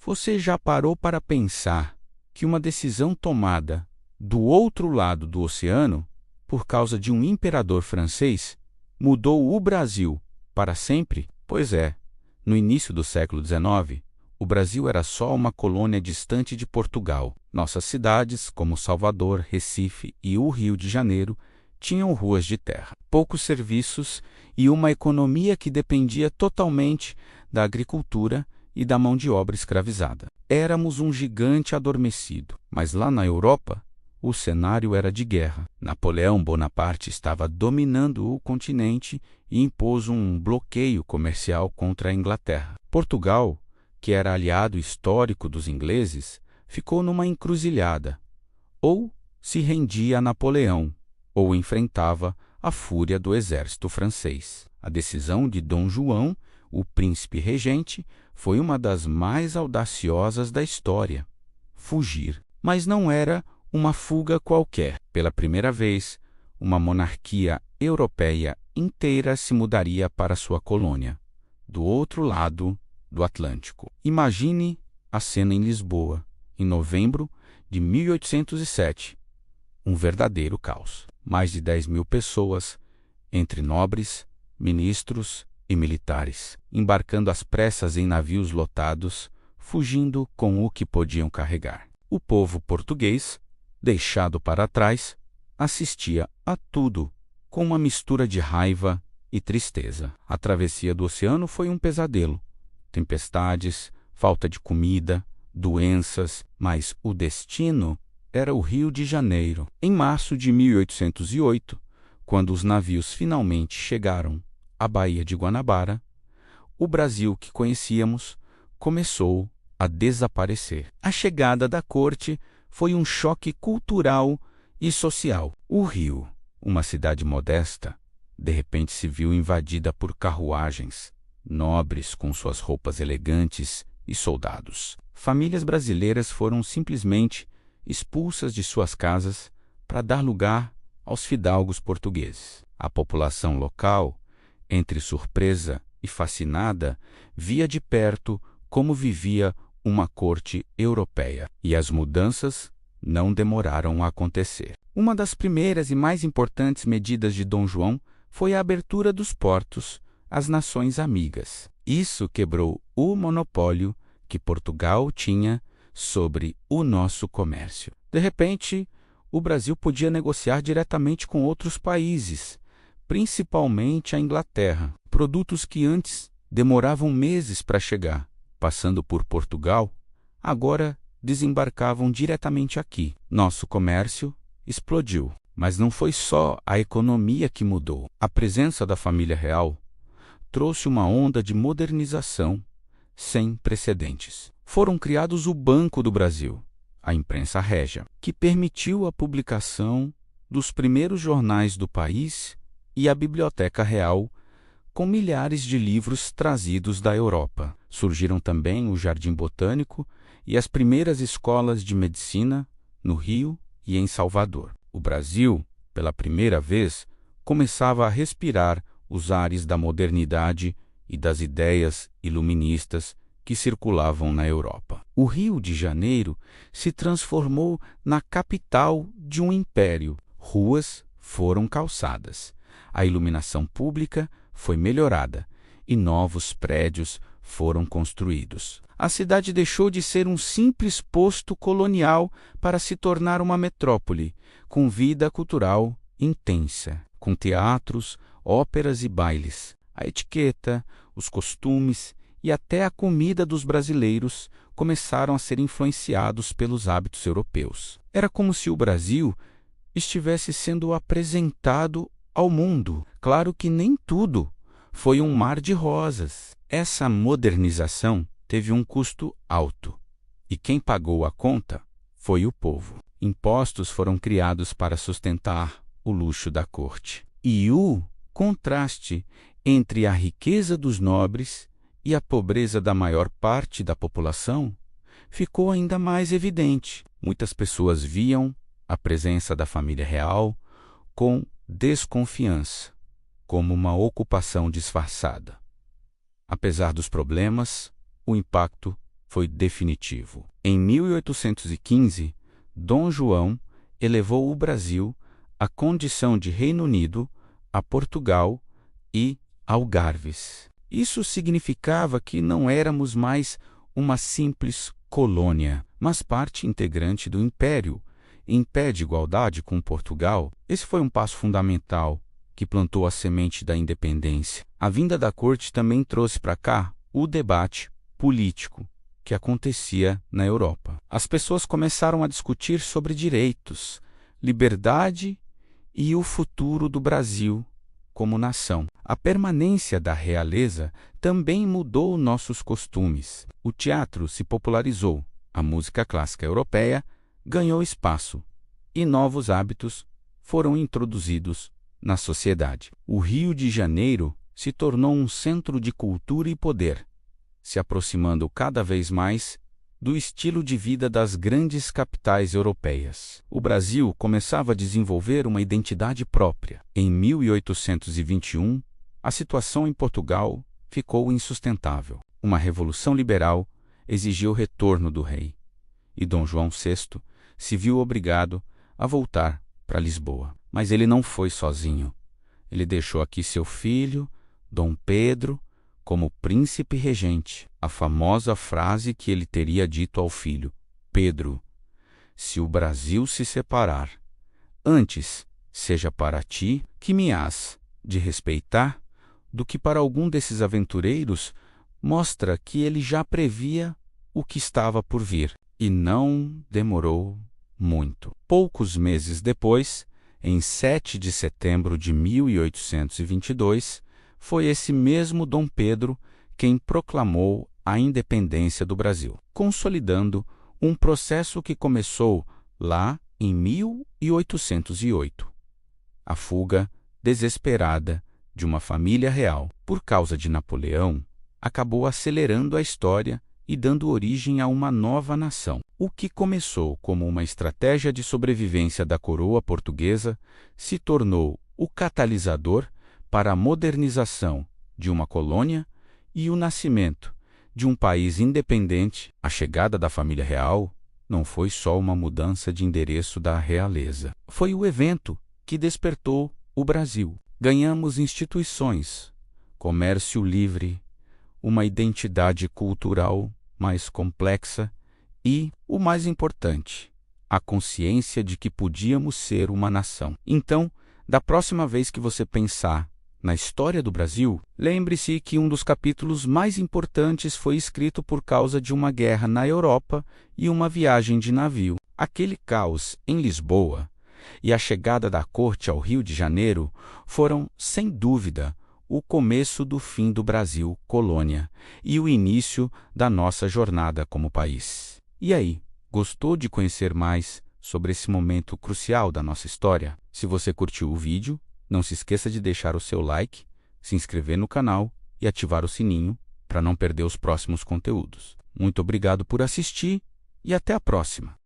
Você já parou para pensar que uma decisão tomada do outro lado do oceano, por causa de um imperador francês, mudou o Brasil para sempre? Pois é, no início do século XIX, o Brasil era só uma colônia distante de Portugal. Nossas cidades, como Salvador, Recife e o Rio de Janeiro, tinham ruas de terra, poucos serviços e uma economia que dependia totalmente da agricultura e da mão de obra escravizada. Éramos um gigante adormecido, mas lá na Europa, o cenário era de guerra. Napoleão Bonaparte estava dominando o continente e impôs um bloqueio comercial contra a Inglaterra. Portugal, que era aliado histórico dos ingleses, ficou numa encruzilhada. Ou se rendia a Napoleão, ou enfrentava a fúria do exército francês. A decisão de Dom João, o príncipe regente, foi uma das mais audaciosas da história: fugir. Mas não era uma fuga qualquer. Pela primeira vez, uma monarquia europeia inteira se mudaria para sua colônia, do outro lado do Atlântico. Imagine a cena em Lisboa, em novembro de 1807. Um verdadeiro caos. Mais de 10.000 pessoas, entre nobres, ministros e militares, embarcando às pressas em navios lotados, fugindo com o que podiam carregar. O povo português, deixado para trás, assistia a tudo com uma mistura de raiva e tristeza. A travessia do oceano foi um pesadelo. Tempestades, falta de comida, doenças, mas o destino era o Rio de Janeiro. Em março de 1808, quando os navios finalmente chegaram à Baía de Guanabara, o Brasil que conhecíamos começou a desaparecer. A chegada da corte foi um choque cultural e social. O Rio, uma cidade modesta, de repente se viu invadida por carruagens, nobres com suas roupas elegantes e soldados. Famílias brasileiras foram simplesmente expulsas de suas casas para dar lugar aos fidalgos portugueses. A população local, entre surpresa e fascinada, via de perto como vivia uma corte europeia, e as mudanças não demoraram a acontecer. Uma das primeiras e mais importantes medidas de Dom João foi a abertura dos portos às nações amigas. Isso quebrou o monopólio que Portugal tinha sobre o nosso comércio. De repente, o Brasil podia negociar diretamente com outros países, principalmente a Inglaterra. Produtos que antes demoravam meses para chegar, passando por Portugal, agora desembarcavam diretamente aqui. Nosso comércio explodiu. Mas não foi só a economia que mudou. A presença da família real trouxe uma onda de modernização sem precedentes. Foram criados o Banco do Brasil, a imprensa régia, que permitiu a publicação dos primeiros jornais do país, e a Biblioteca Real, com milhares de livros trazidos da Europa. Surgiram também o Jardim Botânico e as primeiras escolas de medicina no Rio e em Salvador. O Brasil, pela primeira vez, começava a respirar os ares da modernidade e das ideias iluministas que circulavam na Europa. O Rio de Janeiro se transformou na capital de um império. Ruas foram calçadas, a iluminação pública foi melhorada e novos prédios foram construídos. A cidade deixou de ser um simples posto colonial para se tornar uma metrópole, com vida cultural intensa, com teatros, óperas e bailes. A etiqueta, os costumes e até a comida dos brasileiros começaram a ser influenciados pelos hábitos europeus. Era como se o Brasil estivesse sendo apresentado ao mundo. Claro que nem tudo foi um mar de rosas. Essa modernização teve um custo alto, e quem pagou a conta foi o povo. Impostos foram criados para sustentar o luxo da corte. E o contraste entre a riqueza dos nobres e a pobreza da maior parte da população ficou ainda mais evidente. Muitas pessoas viam a presença da família real com desconfiança, como uma ocupação disfarçada. Apesar dos problemas, o impacto foi definitivo. Em 1815, Dom João elevou o Brasil à condição de Reino Unido, a Portugal e Algarves. Isso significava que não éramos mais uma simples colônia, mas parte integrante do Império, em pé de igualdade com Portugal. Esse foi um passo fundamental que plantou a semente da independência. A vinda da corte também trouxe para cá o debate político que acontecia na Europa. As pessoas começaram a discutir sobre direitos, liberdade e o futuro do Brasil como nação. A permanência da realeza também mudou nossos costumes. O teatro se popularizou, a música clássica europeia ganhou espaço e novos hábitos foram introduzidos na sociedade. O Rio de Janeiro se tornou um centro de cultura e poder, se aproximando cada vez mais do estilo de vida das grandes capitais europeias. O Brasil começava a desenvolver uma identidade própria. Em 1821, a situação em Portugal ficou insustentável. Uma revolução liberal exigiu o retorno do rei, e Dom João VI se viu obrigado a voltar para Lisboa. Mas ele não foi sozinho. Ele deixou aqui seu filho, Dom Pedro, como príncipe regente. A famosa frase que ele teria dito ao filho: Pedro, se o Brasil se separar, antes seja para ti que me hás de respeitar, do que para algum desses aventureiros, mostra que ele já previa o que estava por vir. E não demorou muito. Poucos meses depois, em 7 de setembro de 1822, foi esse mesmo Dom Pedro quem proclamou a independência do Brasil, consolidando um processo que começou lá em 1808. A fuga desesperada de uma família real por causa de Napoleão acabou acelerando a história e dando origem a uma nova nação. O que começou como uma estratégia de sobrevivência da coroa portuguesa se tornou o catalisador para a modernização de uma colônia e o nascimento de um país independente. A chegada da família real não foi só uma mudança de endereço da realeza. Foi o evento que despertou o Brasil. Ganhamos instituições, comércio livre, uma identidade cultural mais complexa e, o mais importante, a consciência de que podíamos ser uma nação. Então, da próxima vez que você pensar na história do Brasil, lembre-se que um dos capítulos mais importantes foi escrito por causa de uma guerra na Europa e uma viagem de navio. Aquele caos em Lisboa e a chegada da corte ao Rio de Janeiro foram, sem dúvida, o começo do fim do Brasil colônia e o início da nossa jornada como país. E aí, gostou de conhecer mais sobre esse momento crucial da nossa história? Se você curtiu o vídeo, não se esqueça de deixar o seu like, se inscrever no canal e ativar o sininho para não perder os próximos conteúdos. Muito obrigado por assistir e até a próxima!